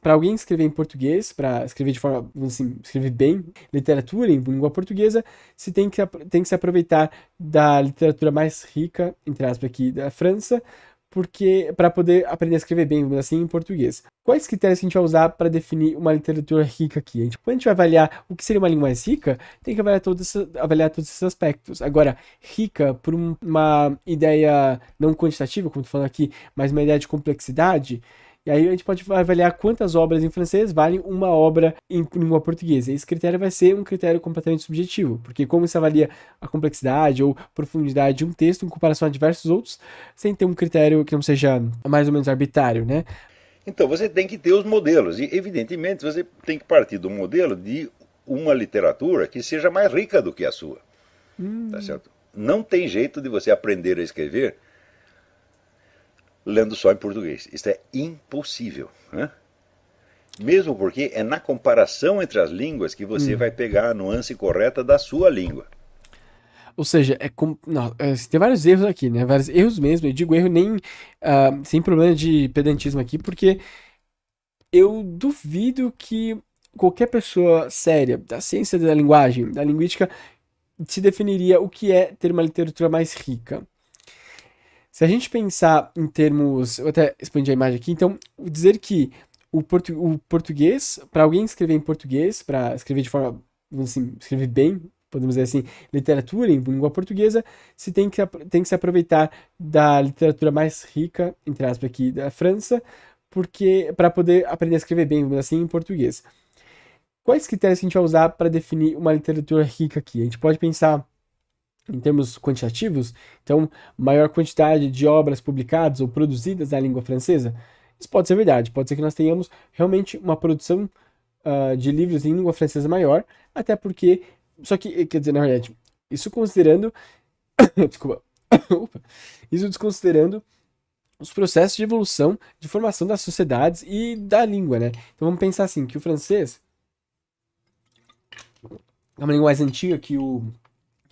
para alguém escrever em português, para escrever de forma, vamos assim, escrever bem literatura em língua portuguesa, tem que se aproveitar da literatura mais rica, entre aspas, aqui da França, porque para poder aprender a escrever bem, vamos dizer assim, em português. Quais critérios que a gente vai usar para definir uma literatura rica aqui? Quando a gente vai avaliar o que seria uma língua mais rica, tem que avaliar todos esses aspectos. Agora, rica por uma ideia não quantitativa, como estou falando aqui, mas uma ideia de complexidade, e aí a gente pode avaliar quantas obras em francês valem uma obra em língua portuguesa. Esse critério vai ser um critério completamente subjetivo, porque como se avalia a complexidade ou profundidade de um texto em comparação a diversos outros, sem ter um critério que não seja mais ou menos arbitrário, né? Então você tem que ter os modelos, e evidentemente você tem que partir do modelo de uma literatura que seja mais rica do que a sua. Tá Hum, certo? Não tem jeito de você aprender a escrever lendo só em português. Isso é impossível. Né? Mesmo porque é na comparação entre as línguas que você hum. vai pegar a nuance correta da sua língua. Ou seja, não, tem vários erros aqui, né? Vários erros mesmo. Eu digo erro nem sem problema de pedantismo aqui, porque eu duvido que qualquer pessoa séria da ciência da linguagem, da linguística, se definiria o que é ter uma literatura mais rica. Se a gente pensar em termos. Eu até expandi a imagem aqui, então, dizer que o português, para alguém escrever em português, para escrever de forma, vamos assim, escrever bem, podemos dizer assim, literatura em língua portuguesa, tem que se aproveitar da literatura mais rica, entre aspas, aqui da França, porque para poder aprender a escrever bem, vamos dizer assim, em português. Quais critérios que a gente vai usar para definir uma literatura rica aqui? A gente pode pensar em termos quantitativos, então, maior quantidade de obras publicadas ou produzidas na língua francesa. Isso pode ser verdade, pode ser que nós tenhamos realmente uma produção de livros em língua francesa maior, até porque, só que, quer dizer, na verdade, isso considerando, desculpa, isso desconsiderando os processos de evolução, de formação das sociedades e da língua, né? Então vamos pensar assim, que o francês é uma língua mais antiga que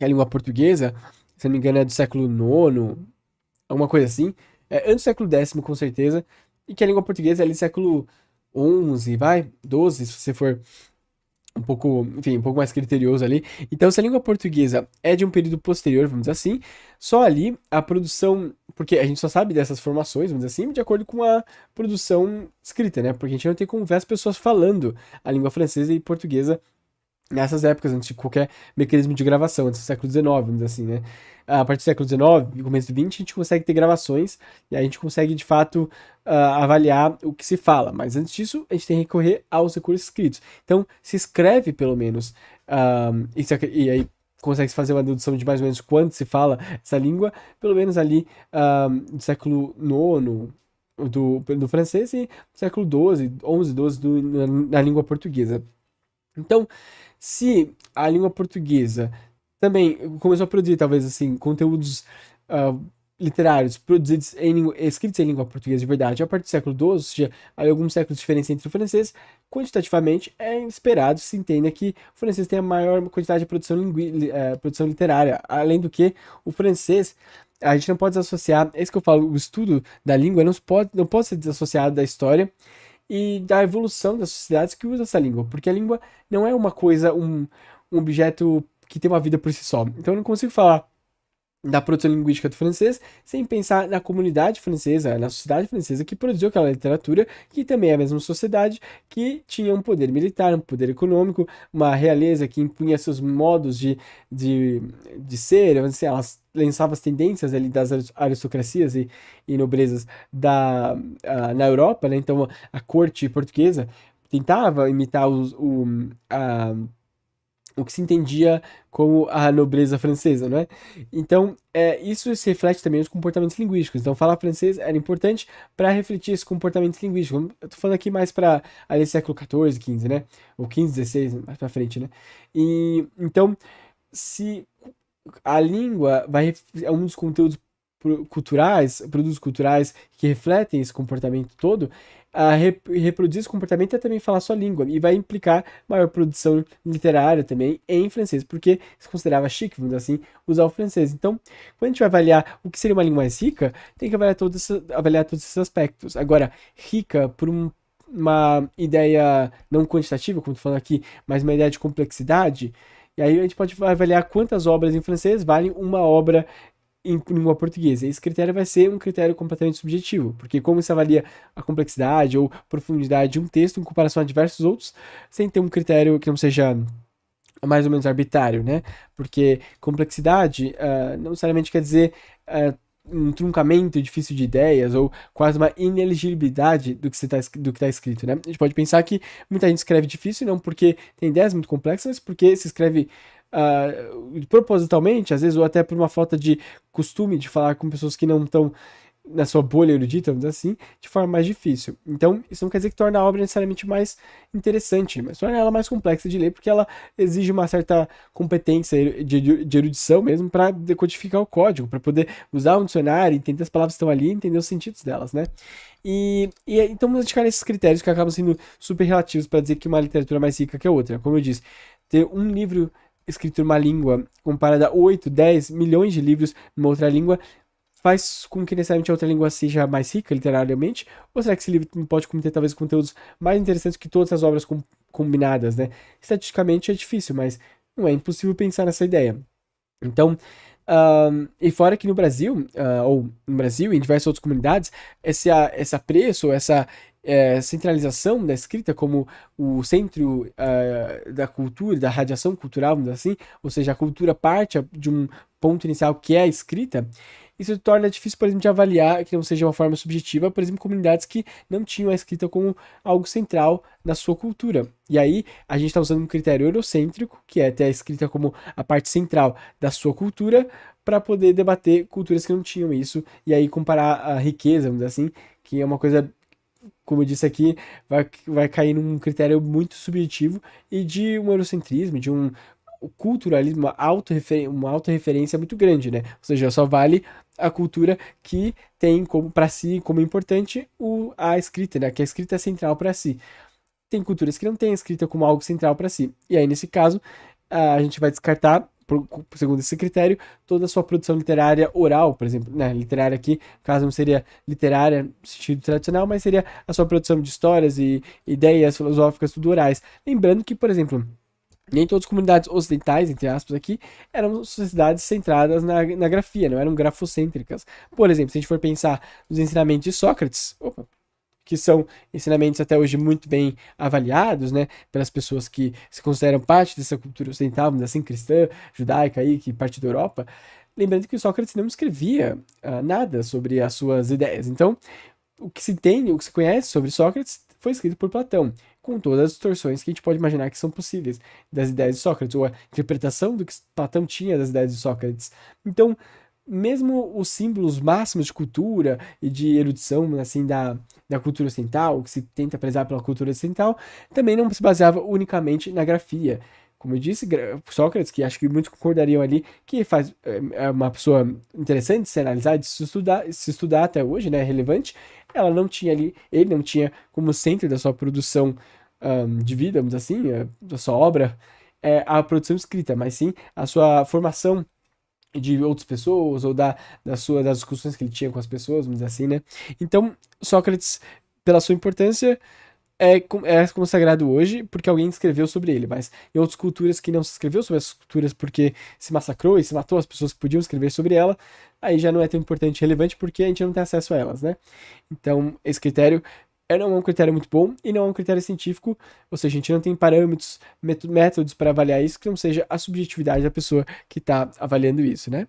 a língua portuguesa, se não me engano é do século IX, alguma coisa assim. É, antes do século X, com certeza. E que a língua portuguesa é ali século XI, vai, 12, se você for um pouco, enfim, um pouco mais criterioso ali. Então, se a língua portuguesa é de um período posterior, vamos dizer assim, só ali a produção, porque a gente só sabe dessas formações, vamos dizer assim, de acordo com a produção escrita, né? Porque a gente não tem como ver as pessoas falando a língua francesa e portuguesa nessas épocas, antes de qualquer mecanismo de gravação, antes do século XIX, vamos dizer assim, né? A partir do século XIX e começo do XX, a gente consegue ter gravações e aí a gente consegue, de fato, avaliar o que se fala. Mas antes disso, a gente tem que recorrer aos recursos escritos. Então, se escreve, pelo menos, e aí consegue fazer uma dedução de mais ou menos quanto se fala essa língua, pelo menos ali do século IX, do francês e do século XII, XI, XII na língua portuguesa. Então, se a língua portuguesa também começou a produzir, talvez assim, conteúdos ah, literários produzidos escritos em língua portuguesa de verdade a partir do século XII, ou seja, aí alguns séculos de diferença entre o francês, quantitativamente é esperado se entenda que o francês tem a maior quantidade de produção literária. Além do que, o francês, a gente não pode desassociar, é isso que eu falo, o estudo da língua não pode ser desassociado da história e da evolução das sociedades que usam essa língua, porque a língua não é uma coisa, um objeto que tem uma vida por si só. Então eu não consigo falar da produção linguística do francês sem pensar na comunidade francesa, na sociedade francesa que produziu aquela literatura, que também é a mesma sociedade que tinha um poder militar, um poder econômico, uma realeza que impunha seus modos de, de ser, vamos dizer, elas lançavam as tendências ali das aristocracias e nobrezas na Europa, né? Então a corte portuguesa tentava imitar o que se entendia como a nobreza francesa, não é? Então, isso se reflete também nos comportamentos linguísticos. Então, falar francês era importante para refletir esses comportamentos linguísticos. Eu tô falando aqui mais para ali século XIV, XV, né? Ou XV, XVI, mais para frente, né? E então, se a língua é um dos conteúdos culturais, produtos culturais que refletem esse comportamento todo, reproduzir esse comportamento é também falar sua língua e vai implicar maior produção literária também em francês, porque se considerava chique, vamos dizer assim, usar o francês. Então, quando a gente vai avaliar o que seria uma língua mais rica, tem que avaliar todos esses aspectos. Agora, rica por uma ideia não quantitativa, como estou falando aqui, mas uma ideia de complexidade, e aí a gente pode avaliar quantas obras em francês valem uma obra em língua portuguesa. Esse critério vai ser um critério completamente subjetivo, porque como se avalia a complexidade ou profundidade de um texto em comparação a diversos outros, sem ter um critério que não seja mais ou menos arbitrário, né? Porque complexidade não necessariamente quer dizer um truncamento difícil de ideias ou quase uma ineligibilidade do que está escrito, né? A gente pode pensar que muita gente escreve difícil não porque tem ideias muito complexas, mas porque se escreve propositalmente, às vezes, ou até por uma falta de costume de falar com pessoas que não estão na sua bolha erudita, vamos dizer assim, de forma mais difícil. Então, isso não quer dizer que torna a obra necessariamente mais interessante, mas torna ela mais complexa de ler, porque ela exige uma certa competência de erudição mesmo para decodificar o código, para poder usar um dicionário, entender as palavras que estão ali, entender os sentidos delas, né? Então, vamos indicar esses critérios que acabam sendo super relativos para dizer que uma literatura é mais rica que a outra. Como eu disse, ter um livro escrito em uma língua comparado a 8, 10 milhões de livros numa outra língua faz com que necessariamente a outra língua seja mais rica literariamente? Ou será que esse livro pode conter talvez conteúdos mais interessantes que todas as obras combinadas, né? Estatisticamente é difícil, mas não é impossível pensar nessa ideia. Então, e fora que no Brasil, ou no Brasil e em diversas outras comunidades, esse apreço, essa centralização da escrita como o centro da cultura, da radiação cultural, vamos dizer assim, ou seja, a cultura parte de um ponto inicial que é a escrita, isso torna difícil, por exemplo, de avaliar que não seja uma forma subjetiva, por exemplo, comunidades que não tinham a escrita como algo central na sua cultura. E aí, a gente está usando um critério eurocêntrico, que é ter a escrita como a parte central da sua cultura, para poder debater culturas que não tinham isso, e aí comparar a riqueza, vamos dizer assim, que é uma coisa, como eu disse aqui, vai cair num critério muito subjetivo e de um eurocentrismo, de um culturalismo, uma autorreferência muito grande, né? Ou seja, só vale a cultura que tem como para si, como importante, a escrita, né? Que a escrita é central para si. Tem culturas que não têm a escrita como algo central para si. E aí, nesse caso, a gente vai descartar, segundo esse critério, toda a sua produção literária oral, por exemplo, né? Literária aqui, no caso não seria literária no sentido tradicional, mas seria a sua produção de histórias e ideias filosóficas tudo orais. Lembrando que, por exemplo, nem todas as comunidades ocidentais, entre aspas, aqui, eram sociedades centradas na grafia, não eram grafocêntricas. Por exemplo, se a gente for pensar nos ensinamentos de Sócrates, que são ensinamentos até hoje muito bem avaliados, né, pelas pessoas que se consideram parte dessa cultura ocidental, vamos dizer assim, cristã, judaica aí, que parte da Europa, lembrando que o Sócrates não escrevia nada sobre as suas ideias. Então, o que se tem, o que se conhece sobre Sócrates foi escrito por Platão, com todas as distorções que a gente pode imaginar que são possíveis das ideias de Sócrates, ou a interpretação do que Platão tinha das ideias de Sócrates. Então, mesmo os símbolos máximos de cultura e de erudição, assim, da cultura ocidental, que se tenta prezar pela cultura ocidental, também não se baseava unicamente na grafia. Como eu disse, Sócrates, que acho que muitos concordariam ali, que é uma pessoa interessante de se analisar, de se estudar até hoje, né, relevante, ela não tinha ali, ele não tinha como centro da sua produção de vida, vamos dizer assim, da sua obra, a produção escrita, mas sim a sua formação de outras pessoas ou das discussões que ele tinha com as pessoas, vamos dizer assim, né? Então, Sócrates, pela sua importância, é consagrado hoje porque alguém escreveu sobre ele, mas em outras culturas que não se escreveu sobre essas culturas porque se massacrou e se matou as pessoas que podiam escrever sobre ela, aí já não é tão importante e relevante porque a gente não tem acesso a elas, né? Então, esse critério não é um critério muito bom e não é um critério científico, ou seja, a gente não tem parâmetros, métodos para avaliar isso que não seja a subjetividade da pessoa que está avaliando isso, né?